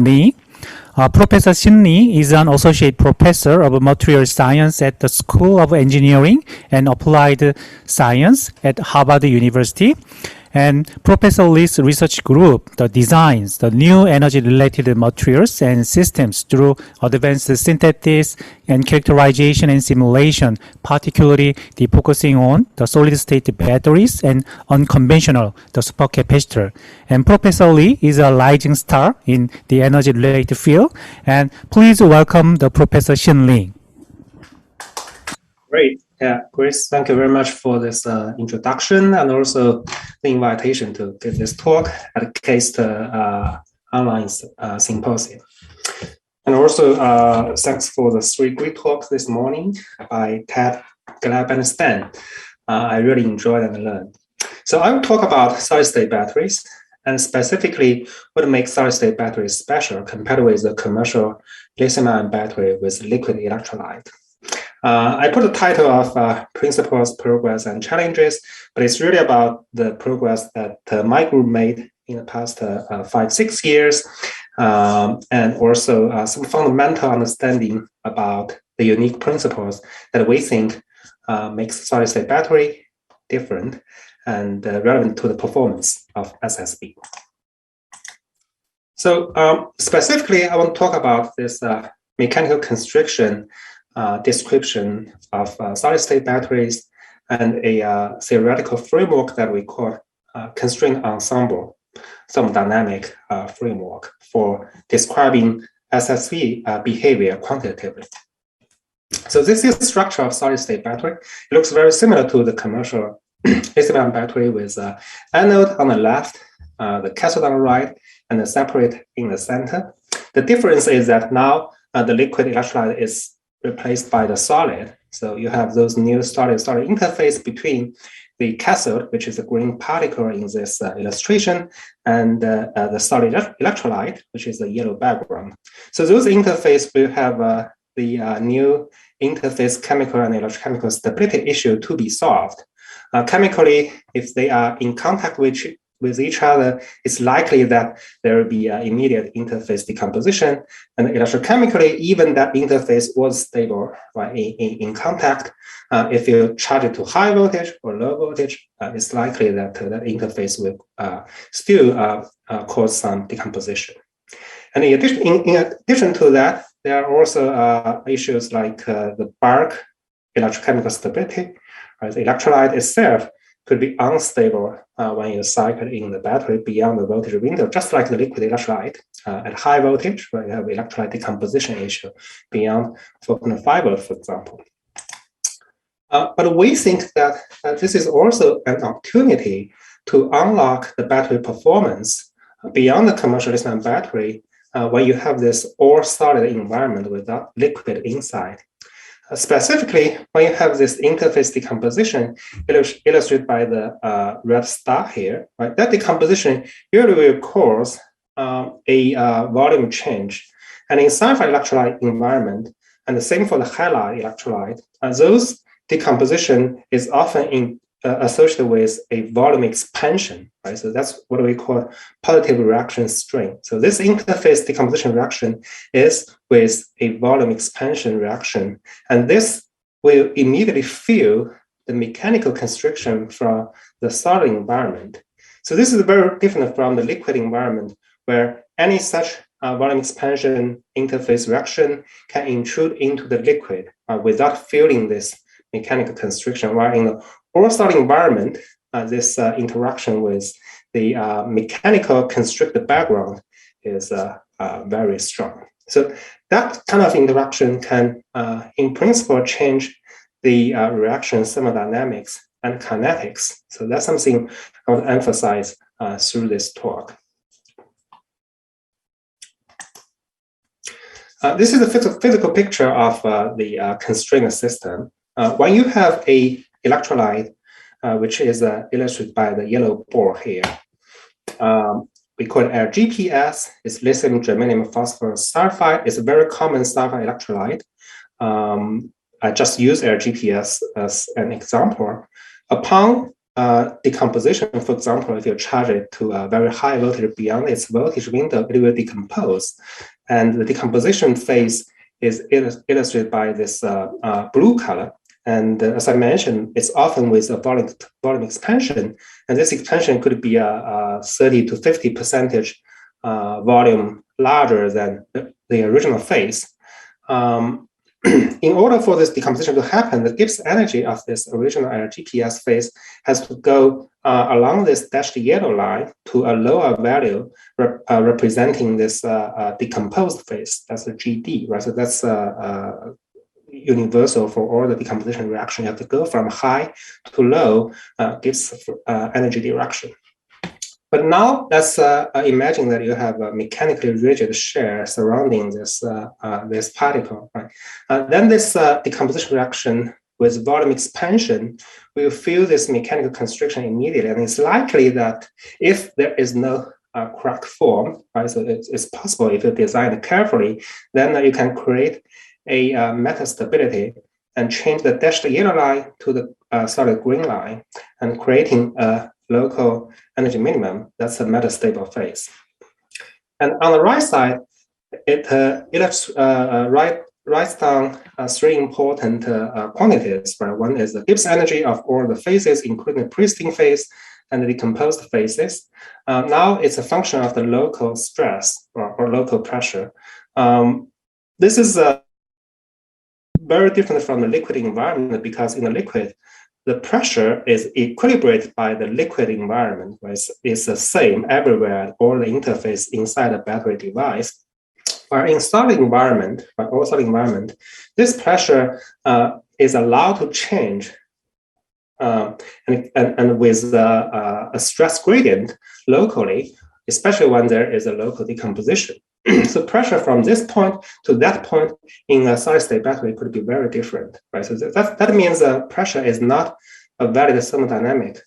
Li. Professor Xin Li is an associate professor of material science at the School of Engineering and Applied Science at Harvard University. And Professor Li's research group designs the new energy-related materials and systems through advanced synthesis and characterization and simulation, particularly focusing on the solid-state batteries and unconventional supercapacitor. And Professor Li is a rising star in the energy-related field. And please welcome the Professor Xin Li. Great. Yeah, Grace, thank you very much for this introduction and also the invitation to give this talk at KAIST online symposium. And also thanks for the 3 great talks this morning by Ted, Gleb, and Stan. I really enjoyed and learned. So I will talk about solid-state batteries and specifically what makes solid-state batteries special compared with the commercial lithium-ion battery with liquid electrolyte. I put the title of Principles, Progress, and Challenges, but it's really about the progress that my group made in the past 5-6 years, and also some fundamental understanding about the unique principles that we think makes solid-state battery different and relevant to the performance of SSB. So specifically, I want to talk about this mechanical constriction description of solid-state batteries and a theoretical framework that we call constraint ensemble thermodynamic framework for describing SSB behavior quantitatively. So this is the structure of solid-state battery. It looks very similar to the commercial lithium-ion battery with anode on the left, the cathode on the right, and the separate in the center. The difference is that now the liquid electrolyte is replaced by the solid. So you have those new solid-solid interface between the cathode, which is a green particle in this illustration, and the solid electrolyte, which is a yellow background. So those interface will have the new interface chemical and electrochemical stability issue to be solved. Chemically, if they are in contact with each other, it's likely that there will be immediate interface decomposition. And electrochemically, even that interface was stable right, in contact. If you charge it to high voltage or low voltage, it's likely that that interface will still cause some decomposition. And in addition to that, there are also issues like the bulk electrochemical stability. Right? The electrolyte itself could be unstable when you cycle in the battery beyond the voltage window, just like the liquid electrolyte at high voltage, where you have electrolyte decomposition issue beyond 4.5 volts, for example. But we think that this is also an opportunity to unlock the battery performance beyond the commercial lithium battery when you have this all-solid environment without liquid inside. Specifically, when you have this interface decomposition, illustrated by the red star here, right? That decomposition usually will cause a volume change. And in sulfide electrolyte environment, and the same for the halide electrolyte, those decomposition is often associated with a volume expansion, right? So that's what we call positive reaction strain. So this interface decomposition reaction is with a volume expansion reaction, and this will immediately feel the mechanical constriction from the solid environment. So this is very different from the liquid environment, where any such volume expansion interface reaction can intrude into the liquid without feeling this mechanical constriction, while in the all-solid environment, this interaction with the mechanical constricted background is very strong. So that kind of interaction can, in principle, change the reaction thermodynamics and kinetics. So that's something I want to emphasize through this talk. This is a physical picture of the constraint system. When you have a electrolyte, which is illustrated by the yellow ball here, we call it LGPS. It's lithium germanium phosphorus sulfide. It's a very common sulfide electrolyte. I just use LGPS as an example. Upon decomposition, for example, if you charge it to a very high voltage beyond its voltage window, it will decompose. And the decomposition phase is illustrated by this blue color. And as I mentioned, it's often with a volume expansion. And this expansion could be a 30 to 50% volume larger than the original phase. In order for this decomposition to happen, the Gibbs energy of this original LGPS phase has to go along this dashed yellow line to a lower value representing this decomposed phase. That's a GD, right? So that's universal for all the decomposition reaction. You have to go from high to low Gibbs energy direction. But now let's imagine that you have a mechanically rigid shell surrounding this this particle. Right? Then this decomposition reaction with volume expansion will feel this mechanical constriction immediately, and it's likely that if there is no crack form, right? So it's possible if you design it carefully, then you can create a metastability and change the dashed yellow line to the solid green line, and creating a local energy minimum. That's a metastable phase. And on the right side, it writes down three important quantities. Right? One is the Gibbs energy of all the phases, including the pristine phase and the decomposed phases. Now it's a function of the local stress or local pressure. This is very different from the liquid environment, because in the liquid, the pressure is equilibrated by the liquid environment, right? It's the same everywhere at all the interface inside the battery device. But in solid environment, this pressure is allowed to change and with a stress gradient locally, especially when there is a local decomposition. So pressure from this point to that point in a solid-state battery could be very different, right? So that means pressure is not a valid thermodynamic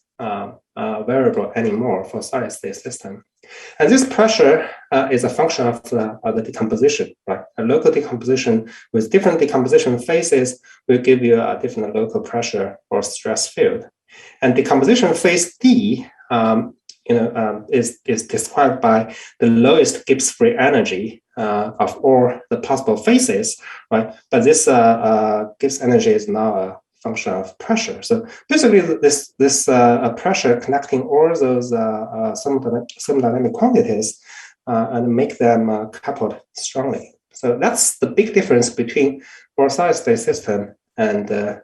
variable anymore for solid-state system. And this pressure is a function of the decomposition, right? A local decomposition with different decomposition phases will give you a different local pressure or stress field. And decomposition phase D is described by the lowest Gibbs free energy of all the possible phases, right? But this Gibbs energy is now a function of pressure. So basically, this pressure connecting all those thermodynamic quantities and make them coupled strongly. So that's the big difference between our solid-state system and the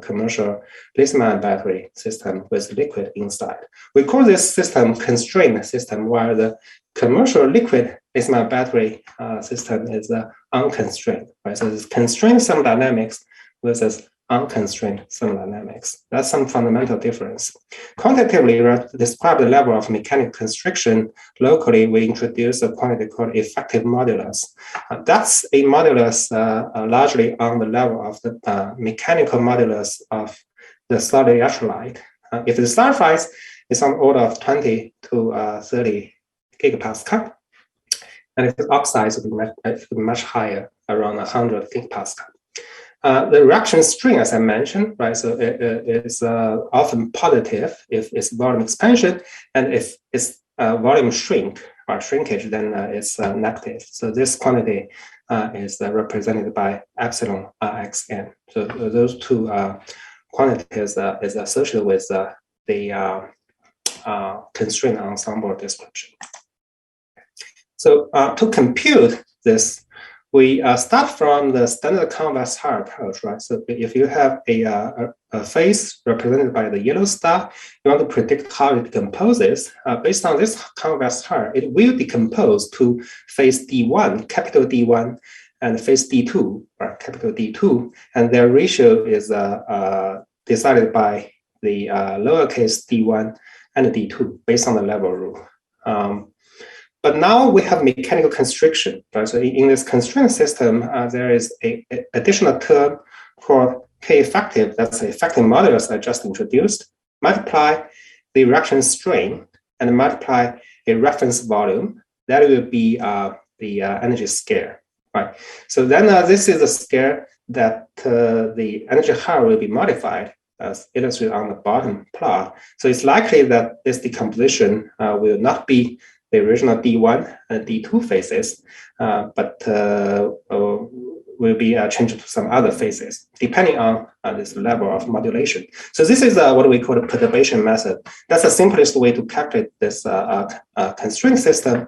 commercial lithium-ion battery system with liquid inside. We call this system constrained system, while the commercial liquid lithium-ion battery system is unconstrained. Right? So it's constrained thermodynamics versus unconstrained thermodynamics. That's some fundamental difference. Quantitatively, to describe the level of mechanical constriction locally, we introduce a quantity called effective modulus. That's a modulus largely on the level of the mechanical modulus of the solid electrolyte. If the sulfides, it's on the order of 20 to 30 gigapascal. And if the oxides, it will be much higher, around 100 gigapascal. The reaction string, as I mentioned, right? So it's often positive if it's volume expansion, and if it's volume shrinkage, then it's negative. So this quantity is represented by epsilon xn. So those two quantities is associated with the constraint ensemble description. So to compute this, we start from the standard convex Haar approach, right? So if you have a phase represented by the yellow star, you want to predict how it decomposes. Based on this convex Haar, it will decompose to phase D1, capital D1, and phase D2, right, capital D2, and their ratio is decided by the lowercase d1 and d2 based on the level rule. But now we have mechanical constriction, right? So in this constraint system, there is an additional term called K effective. That's the effective modulus I just introduced. Multiply the reaction strain and multiply a reference volume. That will be the energy scale, right? So then this is a scale that the energy Haar will be modified as illustrated on the bottom plot. So it's likely that this decomposition will not be the original D1 and D2 phases, but will be changed to some other phases, depending on this level of modulation. So this is what we call the perturbation method. That's the simplest way to calculate this constraint system.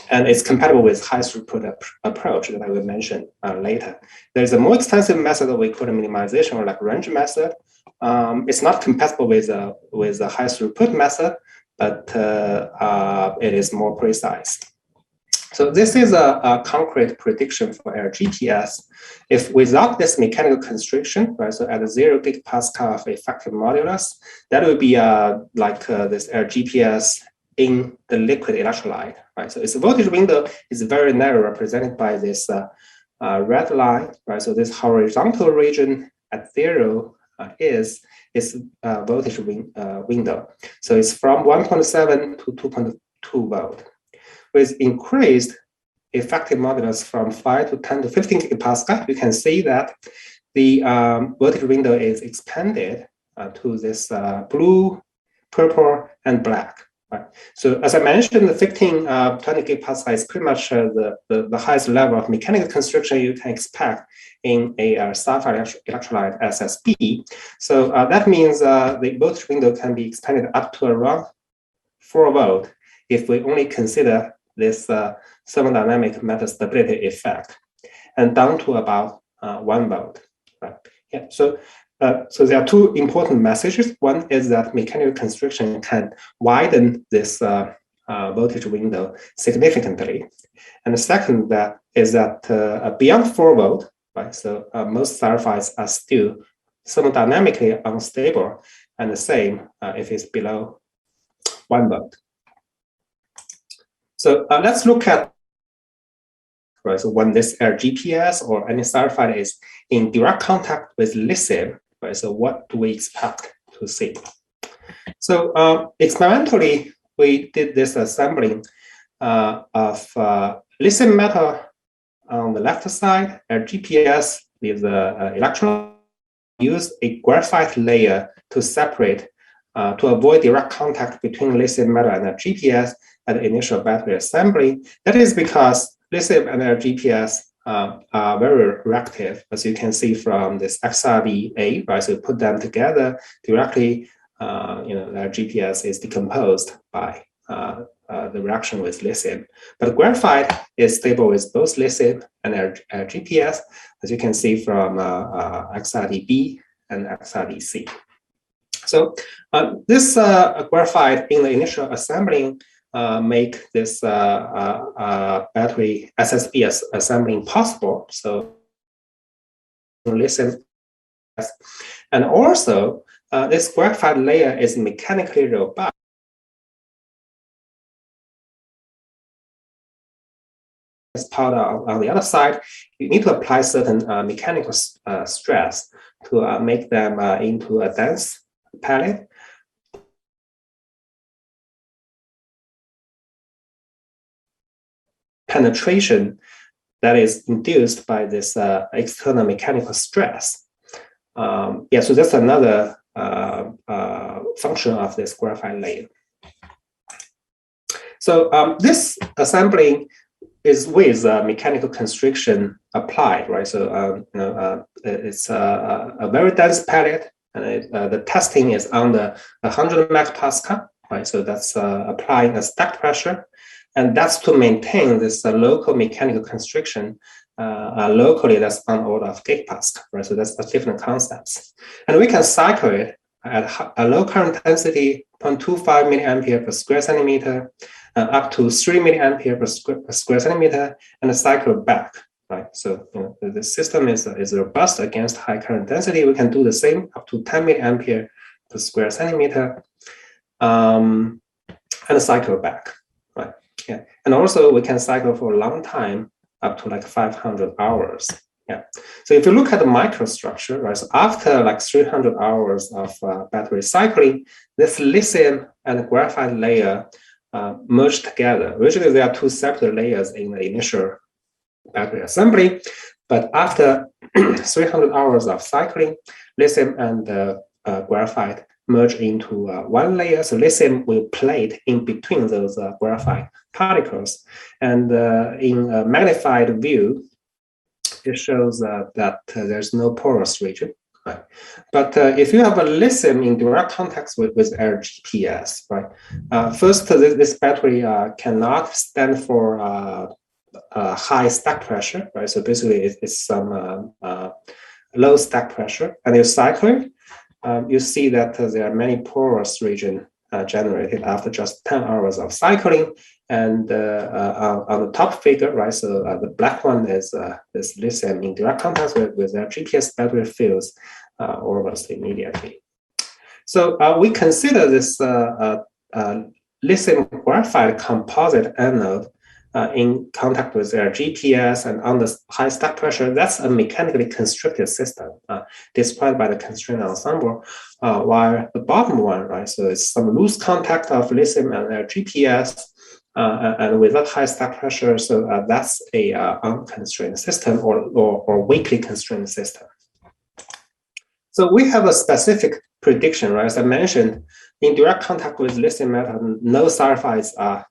And it's compatible with high throughput approach that I will mention later. There's a more extensive method that we call the minimization or Lagrange method. It's not compatible with the high throughput method, but it is more precise. So this is a concrete prediction for LGPS. If without this mechanical constriction, right, so at 0 gigapascal of effective modulus, that would be like this LGPS in the liquid electrolyte, right? So its voltage window is very narrow, represented by this red line, right? So this horizontal region at 0 is its voltage window. So it's from 1.7 to 2.2 volt. With increased effective modulus from 5 to 10 to 15 gigapascal, you can see that the voltage window is expanded to this blue, purple, and black. Right. So as I mentioned, the 20 gigapascal is pretty much the highest level of mechanical constriction you can expect in a sulfide electrolyte SSB. So that means the voltage window can be expanded up to around 4 volt if we only consider this thermodynamic metastability effect, and down to about 1 volt. Right. Yeah. So there are two important messages. One is that mechanical constriction can widen this voltage window significantly. And the second is that beyond 4 volt, right, so most sulfides are still thermodynamically unstable, and the same if it's below 1 volt. So let's look at, right, so when this LGPS or any sulfide is in direct contact with lithium, right, so what do we expect to see? So experimentally, we did this assembling of lithium metal on the left side, LGPS with the electron, use a graphite layer to separate, to avoid direct contact between lithium metal and LGPS at the initial battery assembly. That is because lithium and LGPS are very reactive, as you can see from this XRD, right? So you put them together directly, the GPS is decomposed by the reaction with lithium. But graphite is stable with both lithium and LGPS, as you can see from XRDB and XRDC. So this graphite in the initial assembling make this battery SSB assembling possible. So listen, and also this graphite layer is mechanically robust. This powder on the other side, you need to apply certain mechanical stress to make them into a dense pellet. Penetration that is induced by this external mechanical stress. So that's another function of this graphite layer. So this assembling is with mechanical constriction applied, right? So it's a very dense pellet, and the testing is under 100 megapascal, right? So that's applying a stack pressure. And that's to maintain this local mechanical constriction locally, that's on order of gigapascal, right? So that's different concepts. And we can cycle it at a low current density, 0.25 milliampere per square centimeter, up to 3 milliampere per square centimeter, and cycle back, right? So the system is robust against high current density. We can do the same up to 10 milliampere per square centimeter, and cycle back. Yeah, and also we can cycle for a long time, up to like 500 hours. Yeah. So if you look at the microstructure, right? So after like 300 hours of battery cycling, this lithium and graphite layer merge together. Originally, there are two separate layers in the initial battery assembly. But after 300 hours of cycling, lithium and graphite merge into one layer. So lithium will plate in between those graphite particles. And in a magnified view, it shows that there's no porous region. Right. But if you have a lithium in direct contact with LGPS, right? First, this battery cannot stand for high stack pressure, right? So basically, it's some low stack pressure, and you cycle it. You see that there are many porous regions generated after just 10 hours of cycling. And on the top figure, right, so the black one is this lithium in direct contact with their GPS battery fills almost immediately. So we consider this lithium graphite composite anode in contact with their GPS and under high stack pressure. That's a mechanically constricted system described by the constraint ensemble, while the bottom one, right, so it's some loose contact of lithium and their GPS and without high stack pressure, so that's a unconstrained system or weakly constrained system. So we have a specific prediction, right? As I mentioned, in direct contact with lithium metal, no sulfides are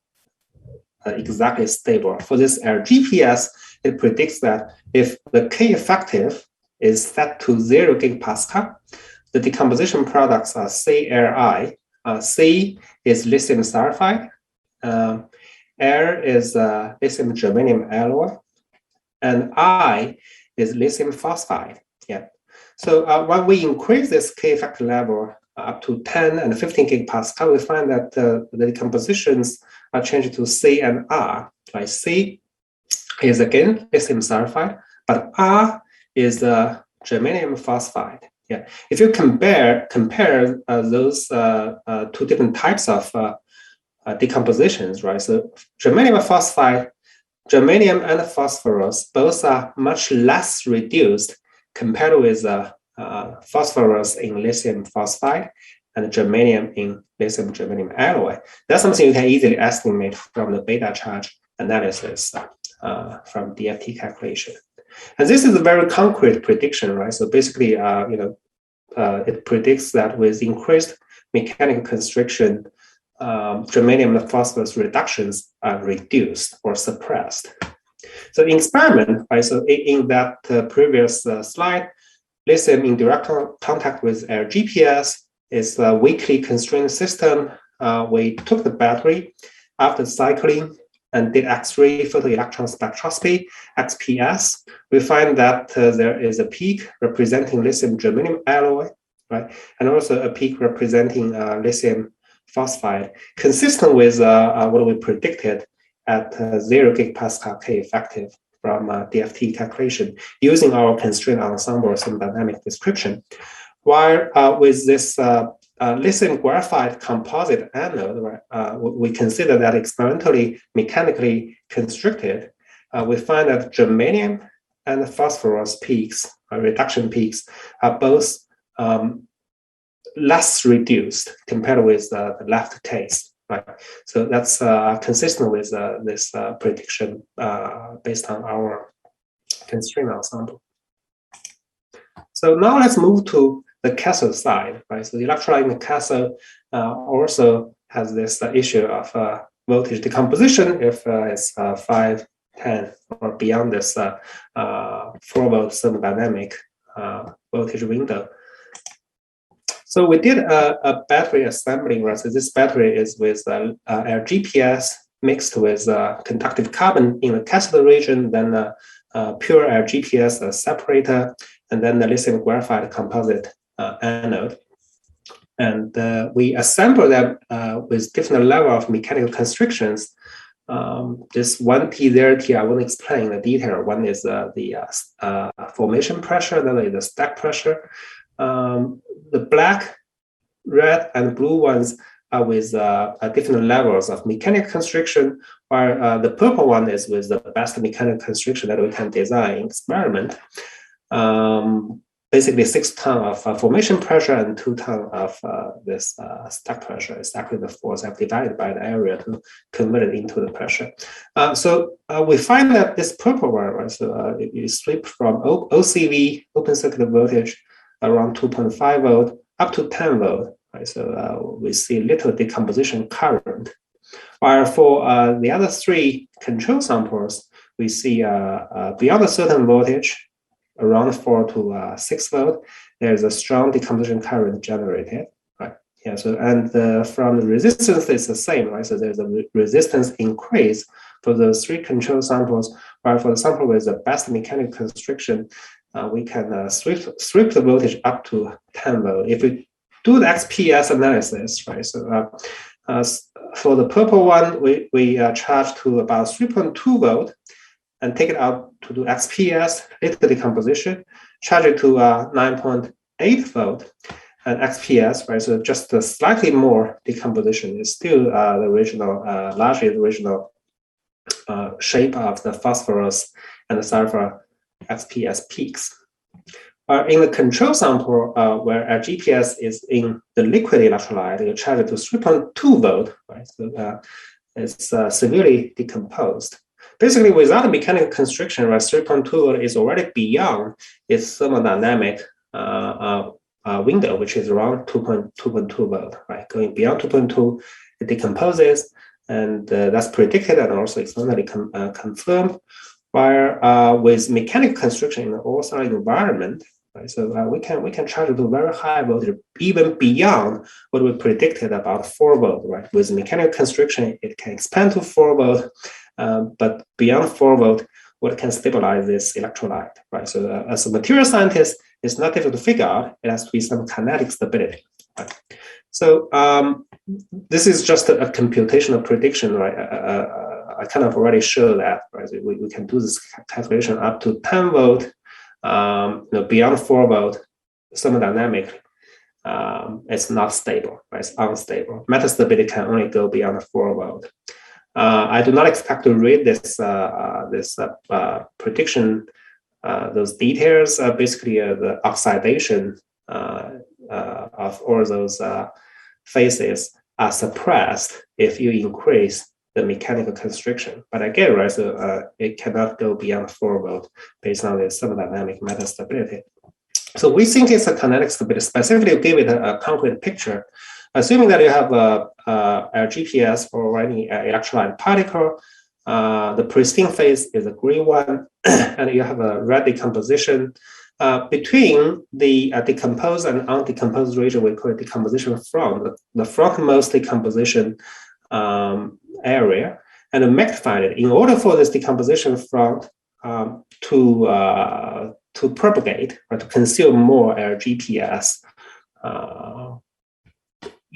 exactly stable. For this LGPS, it predicts that if the K effective is set to 0 gigapascal, the decomposition products are CLi. C is lithium sulfide, L is lithium germanium alloy, and I is lithium phosphide. Yeah. So when we increase this K effective level up to 10 and 15 gigapascal, we find that the decompositions are changed to C and R. Right? C is again lithium sulfide, but R is germanium phosphide. Yeah. If you compare those two different types of decompositions, right? So germanium phosphide, germanium and phosphorus both are much less reduced compared with phosphorus in lithium phosphide and germanium in lithium germanium alloy. That's something you can easily estimate from the beta charge analysis from DFT calculation. And this is a very concrete prediction, right? So basically, it predicts that with increased mechanical constriction, germanium and phosphorus reductions are reduced or suppressed. So in experiment, right? So in that previous slide, lithium in direct contact with LGPS is a weakly constrained system. We took the battery after cycling and did X-ray photoelectron spectroscopy, XPS. We find that there is a peak representing lithium germanium alloy, right? And also a peak representing lithium phosphide, consistent with what we predicted at 0 gigapascal K effective from DFT calculation using our constraint ensemble thermodynamic description. While with this lithium graphite composite anode, we consider that experimentally mechanically constricted. We find that germanium and phosphorus peaks, reduction peaks, are both less reduced compared with the left case. Right, so that's consistent with this prediction based on our constraint ensemble. So now let's move to the cathode side. Right, so the electrolyte in the cathode also has this issue of voltage decomposition if it's 5, 10, or beyond this 4 volt thermodynamic voltage window. So we did a battery assembling, right? So this battery is with LGPS mixed with conductive carbon in the cathode region, then pure LGPS separator, and then the lithium graphite composite anode. And we assemble them with different level of mechanical constrictions. This 1T, 0T, I won't explain the detail. One is the formation pressure, then is the stack pressure. The black, red, and blue ones are with different levels of mechanical constriction, while the purple one is with the best mechanical constriction that we can design in experiment. basically 6 tons of formation pressure and 2 tons of this stack pressure is actually the force I've divided by the area to convert it into the pressure. So we find that this purple one, right, so you sweep from OCV, open circuit voltage, around 2.5 volt up to 10 volt, right? So we see little decomposition current. While for the other 3 control samples, we see beyond a certain voltage, around 4 to 6 volt, there's a strong decomposition current generated, right? Yeah. So and from the resistance, it's the same, right? So there's a resistance increase for those 3 control samples. While for the sample with the best mechanical constriction, we can sweep the voltage up to 10 volt. If we do the XPS analysis, right? So for the purple one, we charge to about 3.2 volt. And take it out to do XPS, little decomposition, charge it to 9.8 volt, and XPS, right? So just slightly more decomposition is still the original, largely the original shape of the phosphorus and the sulfur XPS peaks. In the control sample, where LGPS is in the liquid electrolyte, you charge it to 3.2 volt, right? So it's severely decomposed. Basically, without a mechanical constriction, right, 3.2 volt is already beyond its thermodynamic window, which is around 2.2 volt, right? Going beyond 2.2, it decomposes, and that's predicted and also experimentally confirmed. While with mechanical constriction in the all-solid environment, right, so we can charge to very high voltage, even beyond what we predicted about 4 volt, right? With mechanical constriction, it can expand to 4 volt. But beyond 4 volt, what can stabilize this electrolyte, right? So as a material scientist, it's not difficult to figure out. It has to be some kinetic stability, right? So this is just a computational prediction, right? I kind of already showed that, right? So we can do this calculation up to 10 volt, beyond 4 volt, thermodynamic. It's not stable, right? It's unstable. Metastability can only go beyond 4 volt. I do not expect to read this prediction. Those details are basically the oxidation of all those phases are suppressed if you increase the mechanical constriction. But again, right, so it cannot go beyond 4 volt based on the thermodynamic metastability. So we think it's a kinetic stability. Specifically, to give it a concrete picture. Assuming that you have a LGPS for any electrolyte particle, the pristine phase is a green one, and you have a red decomposition. Between the decomposed and undecomposed region, we call it decomposition front, the frontmost decomposition area, and magnify it. In order for this decomposition front to propagate or to consume more LGPS,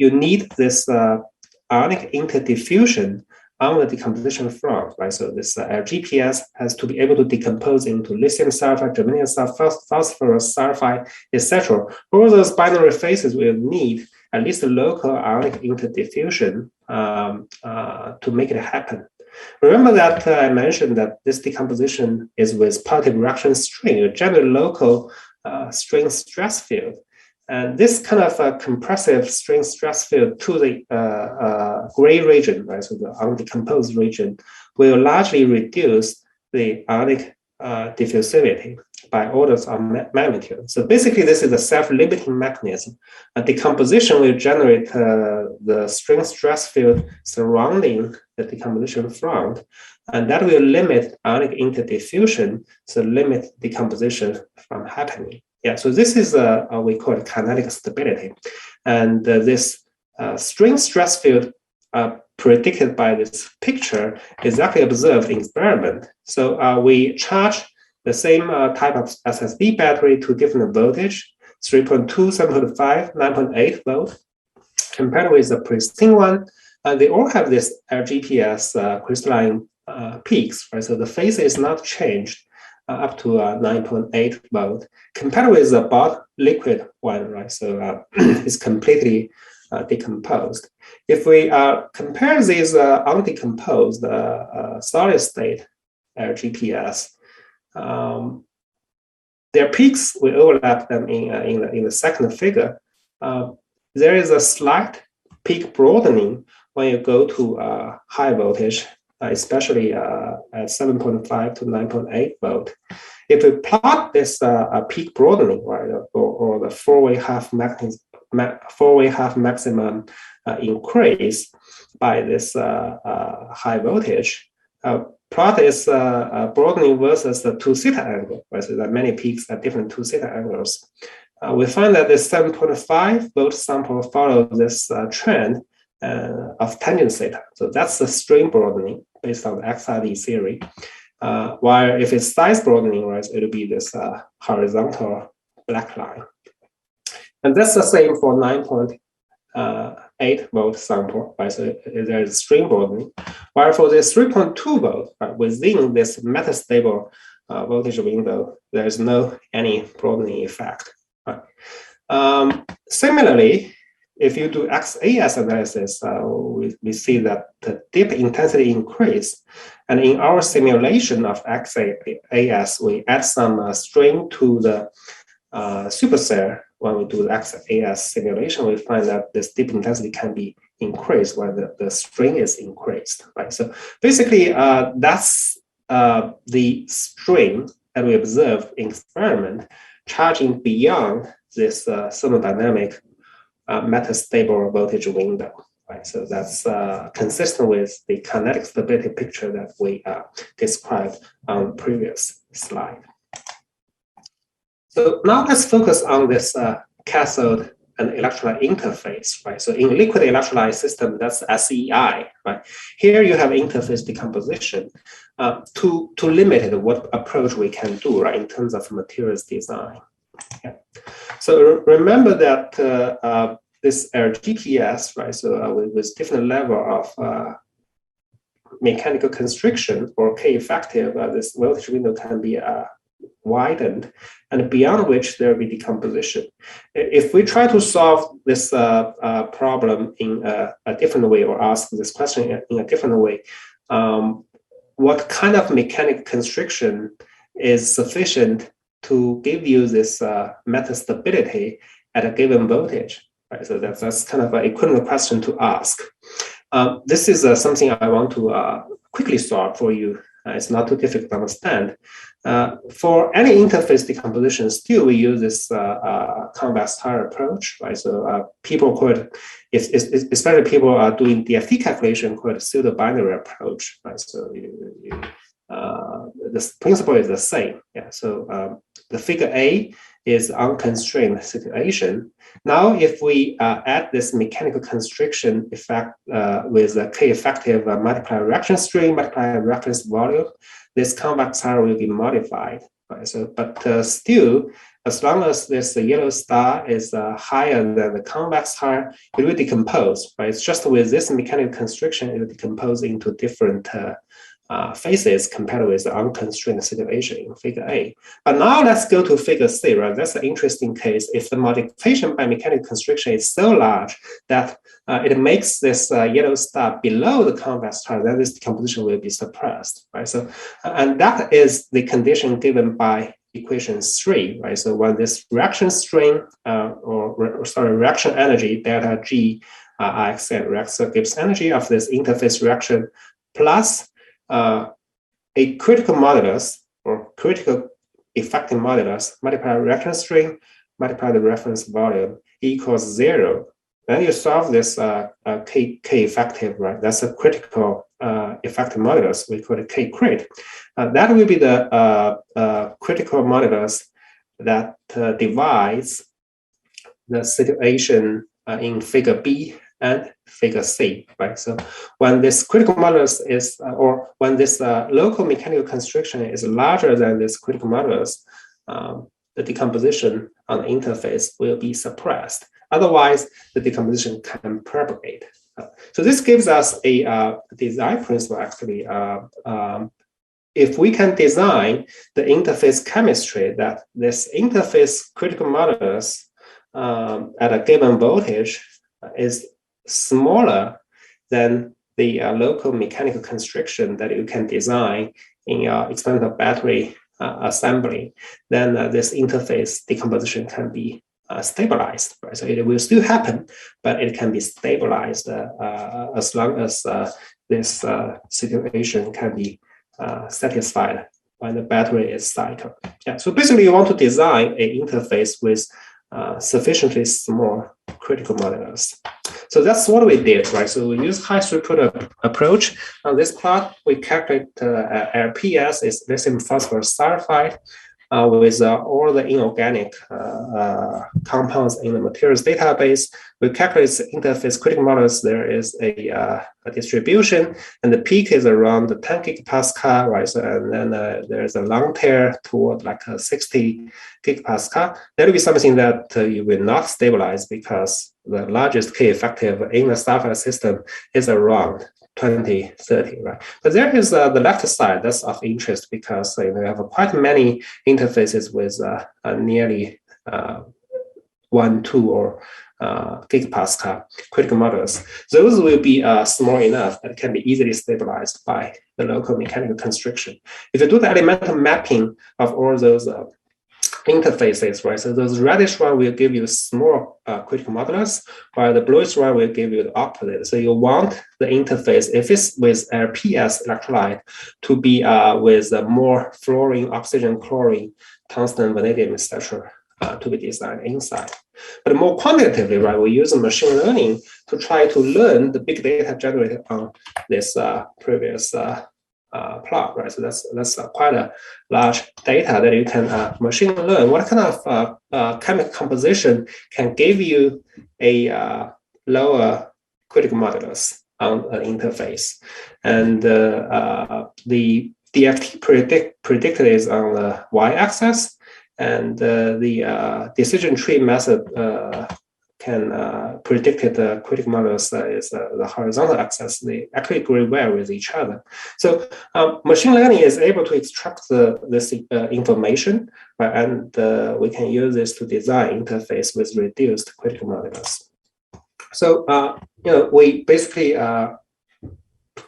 you need this ionic interdiffusion on the decomposition front, right? So this LGPS has to be able to decompose into lithium sulfide, germanium sulfide, phosphorus sulfide, etc. All those binary phases will need at least a local ionic interdiffusion to make it happen. Remember that I mentioned that this decomposition is with positive reaction string, a general local string stress field. And this kind of compressive string stress field to the gray region, right, so the undecomposed region, will largely reduce the ionic diffusivity by orders of magnitude. So basically, this is a self-limiting mechanism. A decomposition will generate the string stress field surrounding the decomposition front, and that will limit ionic interdiffusion, so limit decomposition from happening. Yeah, so this is we call it kinetic stability, and this string stress field predicted by this picture is actually observed in experiment. So we charge the same type of SSD battery to different voltage, 3.2, 7.5, 9.8 volt, compared with the pristine one. They all have this LGPS crystalline peaks, right? So the phase is not changed up to 9.8 volt, compared with the bot liquid one, right? So it's completely decomposed. If we compare these undecomposed solid state LGPS, their peaks, we overlap them in the second figure. There is a slight peak broadening when you go to high voltage, especially at 7.5 to 9.8 volt. If we plot this peak broadening, right, or the four-way half maximum increase by this high voltage, plot is broadening versus the 2 theta angle, right? So there are many peaks at different 2 theta angles. We find that this 7.5 volt sample follows this trend of tangent theta. So that's the string broadening based on the XRD theory. While if it's size broadening, right, it'll be this horizontal black line. And that's the same for 9.8 volt sample, right? So there is string broadening. While for this 3.2 volt, right, within this metastable voltage window, there is no any broadening effect. Right? Similarly, if you do XAS analysis, we see that the dip intensity increase. And in our simulation of XAS, we add some string to the supercell. When we do the XAS simulation, we find that this dip intensity can be increased when the string is increased. Right? So basically, that's the string that we observed in experiment charging beyond this thermodynamic metastable voltage window. Right? So that's consistent with the kinetic stability picture that we described on the previous slide. So now let's focus on this cathode and electrolyte interface, right? So in liquid electrolyte system, that's SEI, right? Here you have interface decomposition. To limit it, what approach we can do, right, in terms of materials design. Yeah. So remember that this LGPS, right? So with different level of mechanical constriction or K effective, this voltage window can be widened, and beyond which there will be decomposition. If we try to solve this problem in a different way, or ask this question in a different way, what kind of mechanical constriction is sufficient to give you this metastability at a given voltage? Right, so that's kind of an equivalent question to ask. This is something I want to quickly solve for you. It's not too difficult to understand. For any interface decomposition, still we use this convex tire approach, right? So people could, especially people are doing DFT calculation, could pseudo binary approach, right? So the principle is the same. Yeah. So the figure A is unconstrained situation. Now, if we add this mechanical constriction effect with a K effective multiplier reaction string, multiplier reference volume, this convex tire will be modified. Right? So, but still, as long as this yellow star is higher than the convex tire, it will decompose. Right? It's just with this mechanical constriction, it will decompose into different phases compared with the unconstrained situation in figure A. But now let's go to figure C, right? That's an interesting case. If the modification by mechanical constriction is so large that it makes this yellow star below the convex tire, then this decomposition will be suppressed, right? So, and that is the condition given by equation 3, right? So when this reaction string, reaction energy, delta G XN gives energy of this interface reaction plus a critical modulus or critical effective modulus multiply reaction string multiply the reference volume equals 0. Then you solve this K effective, right? That's a critical effective modulus. We call it K crit. That will be the critical modulus that divides the situation in figure B and figure C, right? So when this critical modulus is, or when this local mechanical constriction is larger than this critical modulus, the decomposition on the interface will be suppressed. Otherwise, the decomposition can propagate. So this gives us a design principle, actually. If we can design the interface chemistry that this interface critical modulus at a given voltage is smaller than the local mechanical constriction that you can design in your experimental battery assembly, then this interface decomposition can be stabilized, right? So it will still happen, but it can be stabilized as long as this situation can be satisfied when the battery is cycled. Yeah. So basically, you want to design an interface with sufficiently small critical modulus. So that's what we did, right? So we use high throughput approach. On this plot, we calculate LGPS is lithium phosphorus sulfide with all the inorganic compounds in the materials database. We calculate the interface critical modulus. There is a distribution, and the peak is around 10 gigapascal, right? So, and then there's a long tail toward like 60 gigapascal. That will be something that you will not stabilize because the largest K effective in the sulfide system is around 20, 30, right? But there is the left side that's of interest because we have quite many interfaces with nearly 1, 2, or gigapascal critical modulus. Those will be small enough that can be easily stabilized by the local mechanical constriction. If you do the elemental mapping of all those interfaces, right? So those reddish one will give you small critical modulus, while the bluish one will give you the opposite. So you want the interface, if it's with LGPS electrolyte, to be with more fluorine, oxygen, chlorine, tungsten, vanadium, etc., to be designed inside. But more quantitatively, right, we use machine learning to try to learn the big data generated on this previous plot, right? So that's quite a large data that you can machine learn. What kind of chemical composition can give you a lower critical modulus on an interface? And the DFT predicted is on the y-axis, and the decision tree method can predict the critical modulus is the horizontal axis. They actually agree well with each other. So machine learning is able to extract this information, right, and we can use this to design interface with reduced critical modulus. So we basically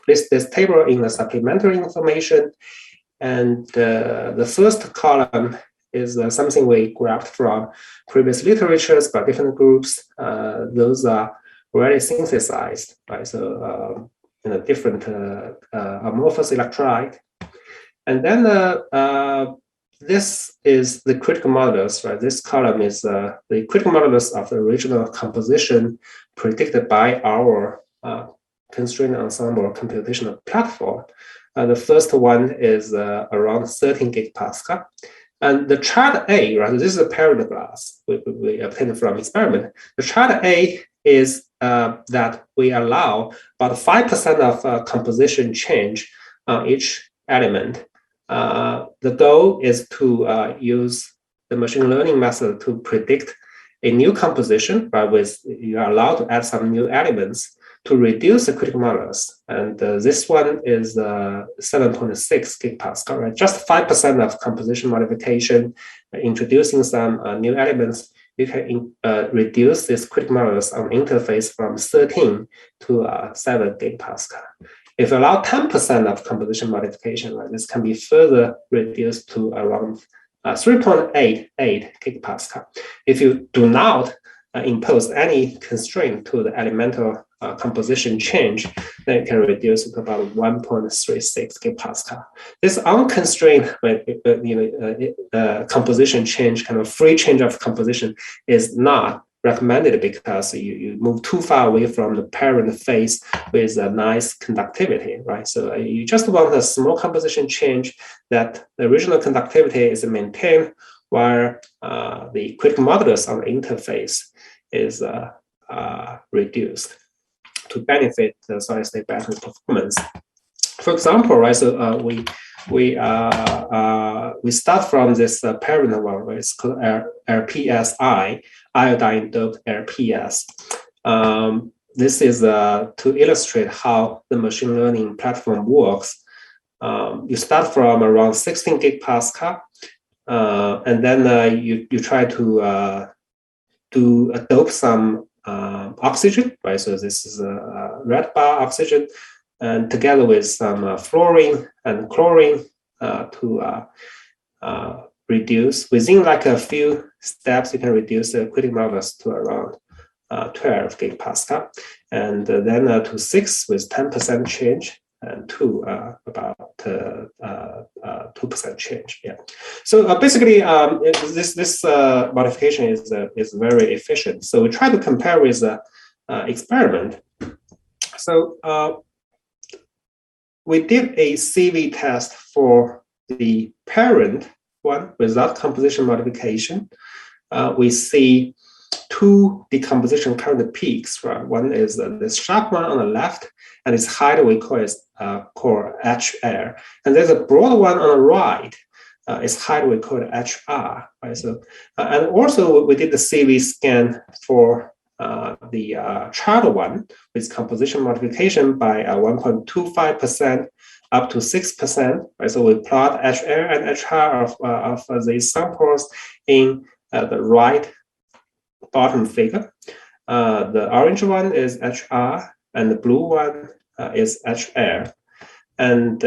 list this table in the supplementary information, and the first column is something we grabbed from previous literatures by different groups. Those are already synthesized, right? So different amorphous electrolyte. And then this is the critical modulus, right? This column is the critical modulus of the original composition predicted by our constraint ensemble computational platform. The first one is around 13 gigapascal. And the chart A, right, this is a parent glass we obtained from experiment. The chart A is that we allow about 5% of composition change on each element. The goal is to use the machine learning method to predict a new composition, right, with you are allowed to add some new elements to reduce the critical modulus. And this one is 7.6 gigapascal, right? Just 5% of composition modification, introducing some new elements, you can reduce this critical modulus on interface from 13 to 7 gigapascal. If you allow 10% of composition modification, right, this can be further reduced to around 3.88 gigapascal. If you do not impose any constraint to the elemental composition change, then it can reduce to about 1.36 gigapascal. This unconstrained composition change, kind of free change of composition, is not recommended because you move too far away from the parent phase with a nice conductivity, right? So you just want a small composition change that the original conductivity is maintained while the critical modulus on the interface is reduced to benefit the solid-state battery performance. For example, right, so we start from this parent one, right? It's called LGPSI, iodine doped LGPS. This is to illustrate how the machine learning platform works. You start from around 16 gigapascal, and then you try to dope some oxygen, right? So this is a red bar oxygen, and together with some fluorine and chlorine to reduce within like a few steps. You can reduce the critical modulus to around 12 gigapascal, and then to 6 with 10% change, and 2 about 2% change. Yeah. So basically, this modification is very efficient. So we try to compare with the experiment. So we did a CV test for the parent one without composition modification. We see 2 decomposition current peaks. Right? One is this sharp one on the left, and its height we call HR, and there's a broad one on the right. Its height we call HR. Right? So, and also we did the CV scan for the child one with composition modification by 1.25% up to 6%. Right? So we plot HR and HR of these samples in the right bottom figure. The orange one is HR, and the blue one is HR. And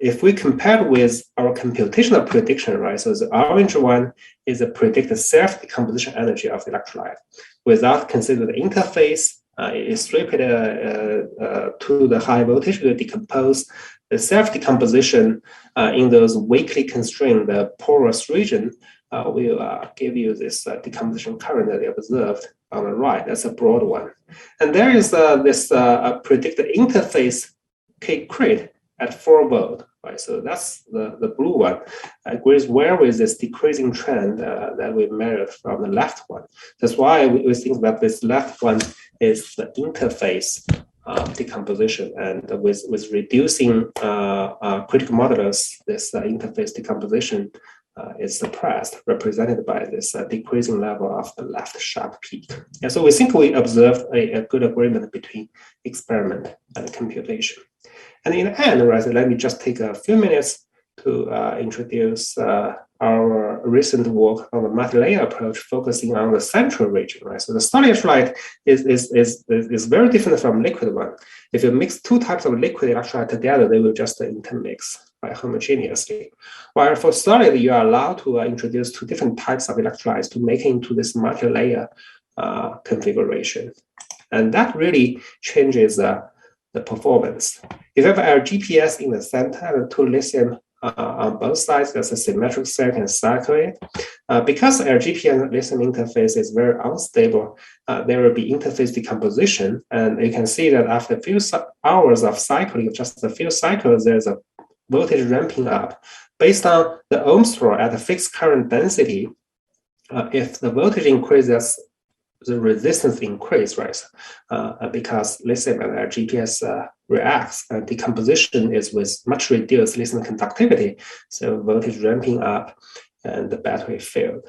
if we compare with our computational prediction, right? So the orange one is a predicted self-decomposition energy of the electrolyte without considering the interface. It strip it to the high voltage to decompose. The self-decomposition in those weakly constrained porous region will give you this decomposition current that you observed on the right. That's a broad one. And there is this predicted interface K-crit at 4 volt. Right? So that's the blue one. Agrees well with this decreasing trend that we measured from the left one. That's why we think that this left one is the interface decomposition, and with reducing critical modulus, this interface decomposition is suppressed, represented by this decreasing level of the left sharp peak. And so we think we observed a good agreement between experiment and computation. And in the end, right, let me just take a few minutes to introduce our recent work on the multilayer approach, focusing on the central region. Right, so the solid electrolyte is very different from liquid one. If you mix 2 types of liquid electrolyte together, they will just intermix, right, homogeneously. While for solid, you are allowed to introduce 2 different types of electrolytes to make into this multilayer configuration, and that really changes the performance. If you have LGPS in the center and 2 lithium on both sides, there's a symmetric cell you can cycle it. Because LGPS and lithium interface is very unstable, there will be interface decomposition. And you can see that after a few hours of cycling, just a few cycles, there's a voltage ramping up. Based on the Ohm's law at a fixed current density, if the voltage increases, the resistance increase, right? Because lithium and LGPS reacts, and decomposition is with much reduced lithium conductivity, so voltage ramping up and the battery filled.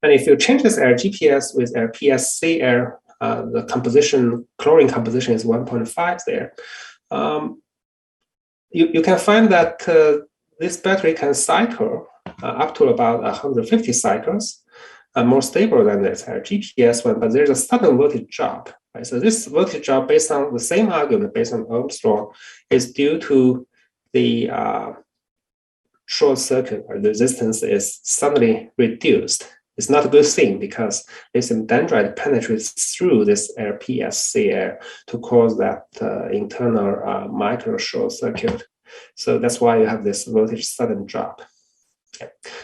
And if you change this LGPS with LPSCl, the composition, chlorine composition is 1.5 there. You can find that this battery can cycle up to about 150 cycles. More stable than this LGPS one, but there's a sudden voltage drop. Right? So this voltage drop, based on the same argument, based on Ohm's law, is due to the short circuit. Or the resistance is suddenly reduced. It's not a good thing because lithium dendrite penetrates through this LPSCl to cause that internal micro short circuit. So that's why you have this voltage sudden drop.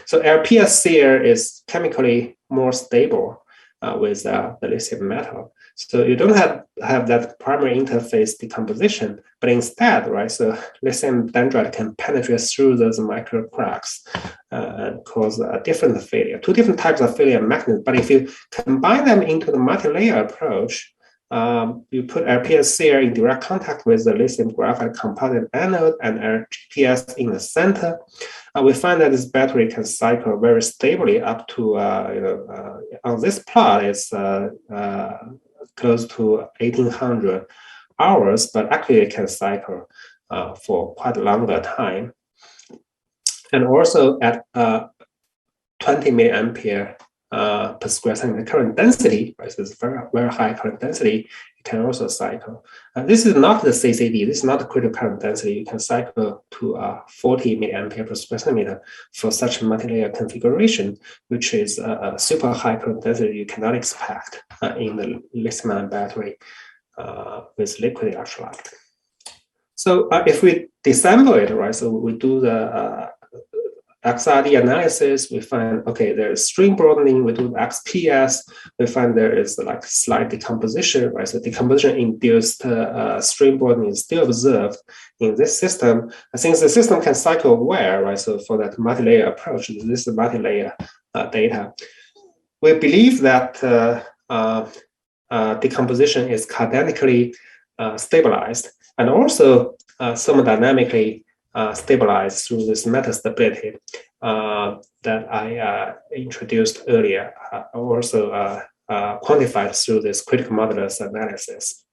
So LPSCl is chemically more stable with the lithium metal. So you don't have that primary interface decomposition, but instead, right, so lithium dendrite can penetrate through those micro cracks and cause a different failure, 2 different types of failure mechanisms. But if you combine them into the multi-layer approach, you put LPSCl in direct contact with the lithium graphite composite anode and LGPS in the center. We find that this battery can cycle very stably up to, on this plot, it's close to 1800 hours, but actually it can cycle for quite a longer time. And also at 20 milliampere per square centimeter current density, right? So it's very, very high current density. It can also cycle. This is not the CCD. This is not the critical current density. You can cycle to 40 milliampere per square centimeter for such a multi-layer configuration, which is a super high current density you cannot expect in the lithium-ion battery with liquid electrolyte. So if we disassemble it, right, so we do the XRD analysis, we find, okay, there's string broadening, we do the XPS, we find there is like slight decomposition, right? So decomposition-induced string broadening is still observed in this system. Since the system can cycle well, right? So for that multi-layer approach, this is multi-layer data. We believe that decomposition is kinetically stabilized and also thermodynamically stabilized through this metastability that I introduced earlier, also quantified through this critical modulus analysis.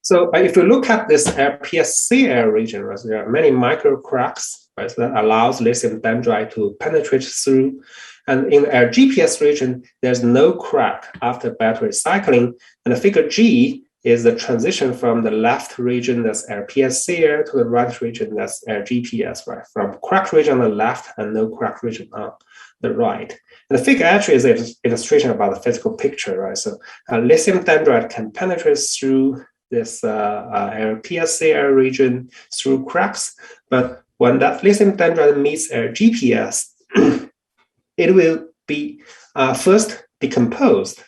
So if you look at this LGPS area region, right, so there are many micro cracks, right, so that allows lithium dendrite to penetrate through. And in the LGPS region, there's no crack after battery cycling. And the figure G is the transition from the left region that's LGPS area to the right region that's LGPS, right? From crack region on the left and no crack region on the right. And the figure actually is an illustration about the physical picture, right? So lithium dendrite can penetrate through this LGPS area region through cracks, but when that lithium dendrite meets LGPS, it will be first decomposed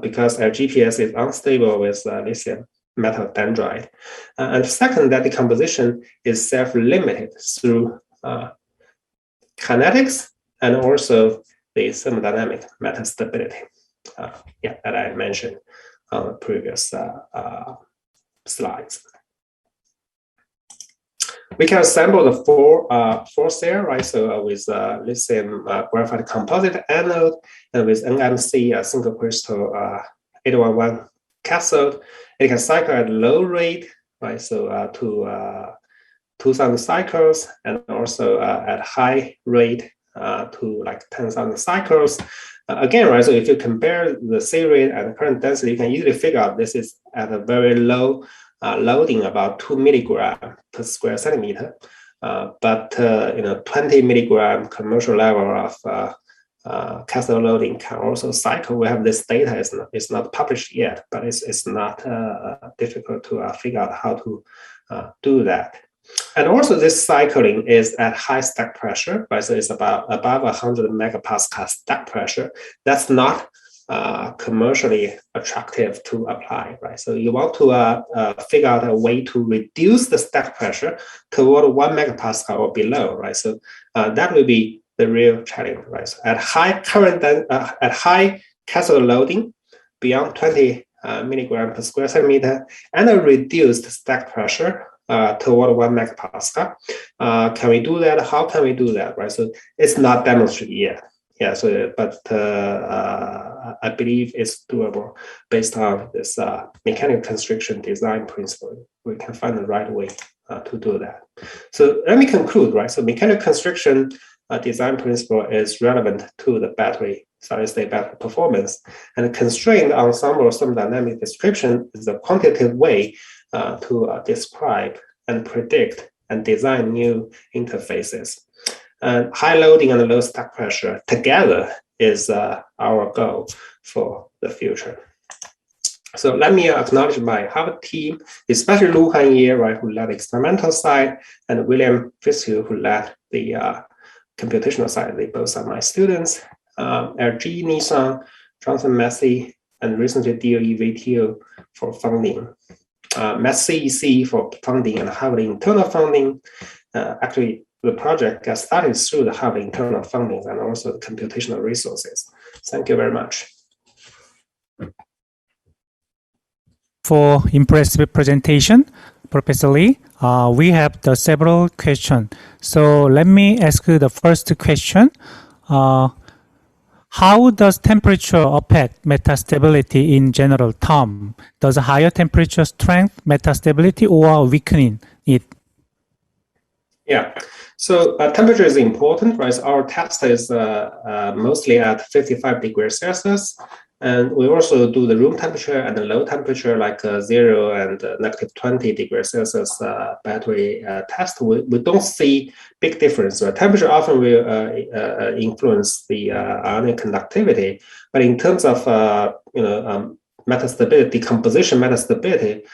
because LGPS is unstable with lithium metal dendrite. And second, that decomposition is self-limited through kinetics and also the thermodynamic metastability that I mentioned on the previous slides. We can assemble the four cell, right? So with lithium graphite composite anode and with NMC single crystal 811 cathode, it can cycle at low rate, right? So to 2,000 cycles, and also at high rate to like 10,000 cycles. Again, right? So if you compare the C rate and current density, you can easily figure out this is at a very low loading, about 2 milligram per square centimeter, but 20 milligram commercial level of cathode loading can also cycle. We have this data. It's not published yet, but it's not difficult to figure out how to do that. And also, this cycling is at high stack pressure, right? So it's about above 100 megapascal stack pressure. That's not commercially attractive to apply, right? So you want to figure out a way to reduce the stack pressure toward 1 megapascal or below, right? So that will be the real challenge, right? So at high current, at high cathode loading, beyond 20 milligram per square centimeter, and a reduced stack pressure toward 1 megapascal. Can we do that? How can we do that, right? So it's not demonstrated yet. Yeah, so but I believe it's doable based on this mechanical constriction design principle. We can find the right way to do that. So let me conclude, right? So mechanical constriction design principle is relevant to the battery, solid-state battery performance, and constrained ensemble thermodynamic description is a quantitative way to describe and predict and design new interfaces. And high loading and low stack pressure together is our goal for the future. So let me acknowledge my Harvard team, especially Lu Hanye, right, who led the experimental side, and William Fitzhugh, who led the computational side. They both are my students. LG, Nissan, Johnson Massey, and recently DOE VTO for funding. CEC for funding and Harvard internal funding. Actually, the project got started through the Harvard internal funding and also the computational resources. Thank you very much. For impressive presentation, Professor Li, we have several questions. So let me ask you the first question. How does temperature affect metastability in general term? Does higher temperature strength metastability or weakening it? Yeah, so temperature is important, right? So our test is mostly at 55 degrees Celsius. And we also do the room temperature and the low temperature, like 0 and negative 20 degrees Celsius battery test. We don't see big difference. Temperature often will influence the ionic conductivity, but in terms of metastability, decomposition metastability,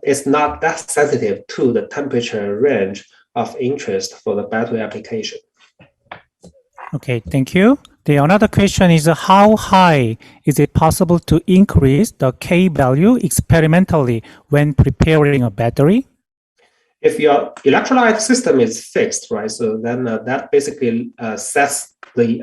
it's not that sensitive to the temperature range of interest for the battery application. Okay, thank you. The another question is how high is it possible to increase the K value experimentally when preparing a battery? If your electrolyte system is fixed, right, so then that basically sets the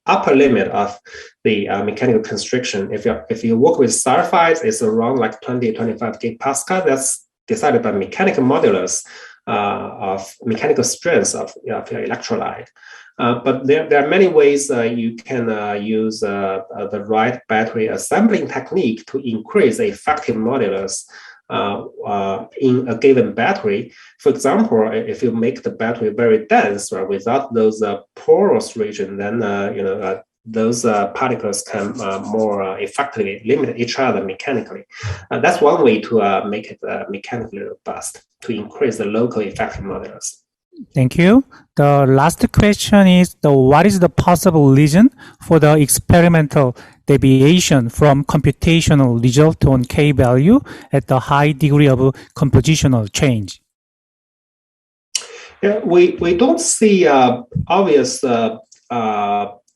upper limit of the mechanical constriction. If you work with sulfides, it's around like 20-25 gigapascal. That's decided by mechanical modulus of mechanical strength of your electrolyte. But there are many ways you can use the right battery assembling technique to increase the effective modulus in a given battery. For example, if you make the battery very dense, right, without those porous region, then those particles can more effectively limit each other mechanically. That's one way to make it mechanically robust, to increase the local effective modulus. Thank you. The last question is what is the possible reason for the experimental deviation from computational result on K value at the high degree of compositional change? Yeah, we don't see obvious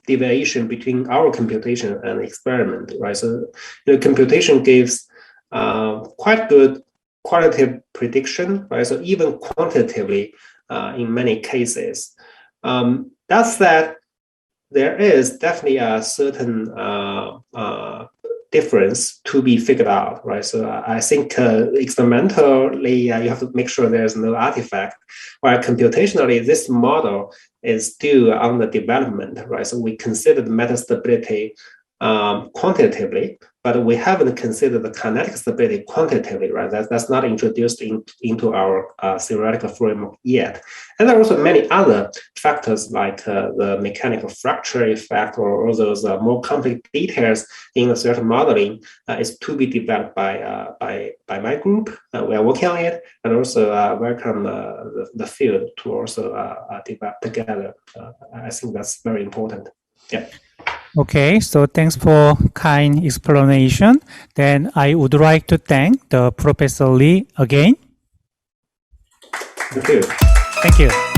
deviation between our computation and experiment, right? So computation gives quite good qualitative prediction, right? So even quantitatively, in many cases. That said, there is definitely a certain difference to be figured out, right? So I think experimentally, you have to make sure there's no artifact, while computationally, this model is still under development, right? So we consider the metastability quantitatively, but we haven't considered the kinetic stability quantitatively, right? That's not introduced into our theoretical framework yet. And there are also many other factors like the mechanical fracture effect or all those more complex details in the certain modeling is to be developed by my group. We are working on it, and also welcome the field to also develop together. I think that's very important. Yeah. Okay, so thanks for kind explanation. Then I would like to thank the Professor Li again. Thank you. Thank you.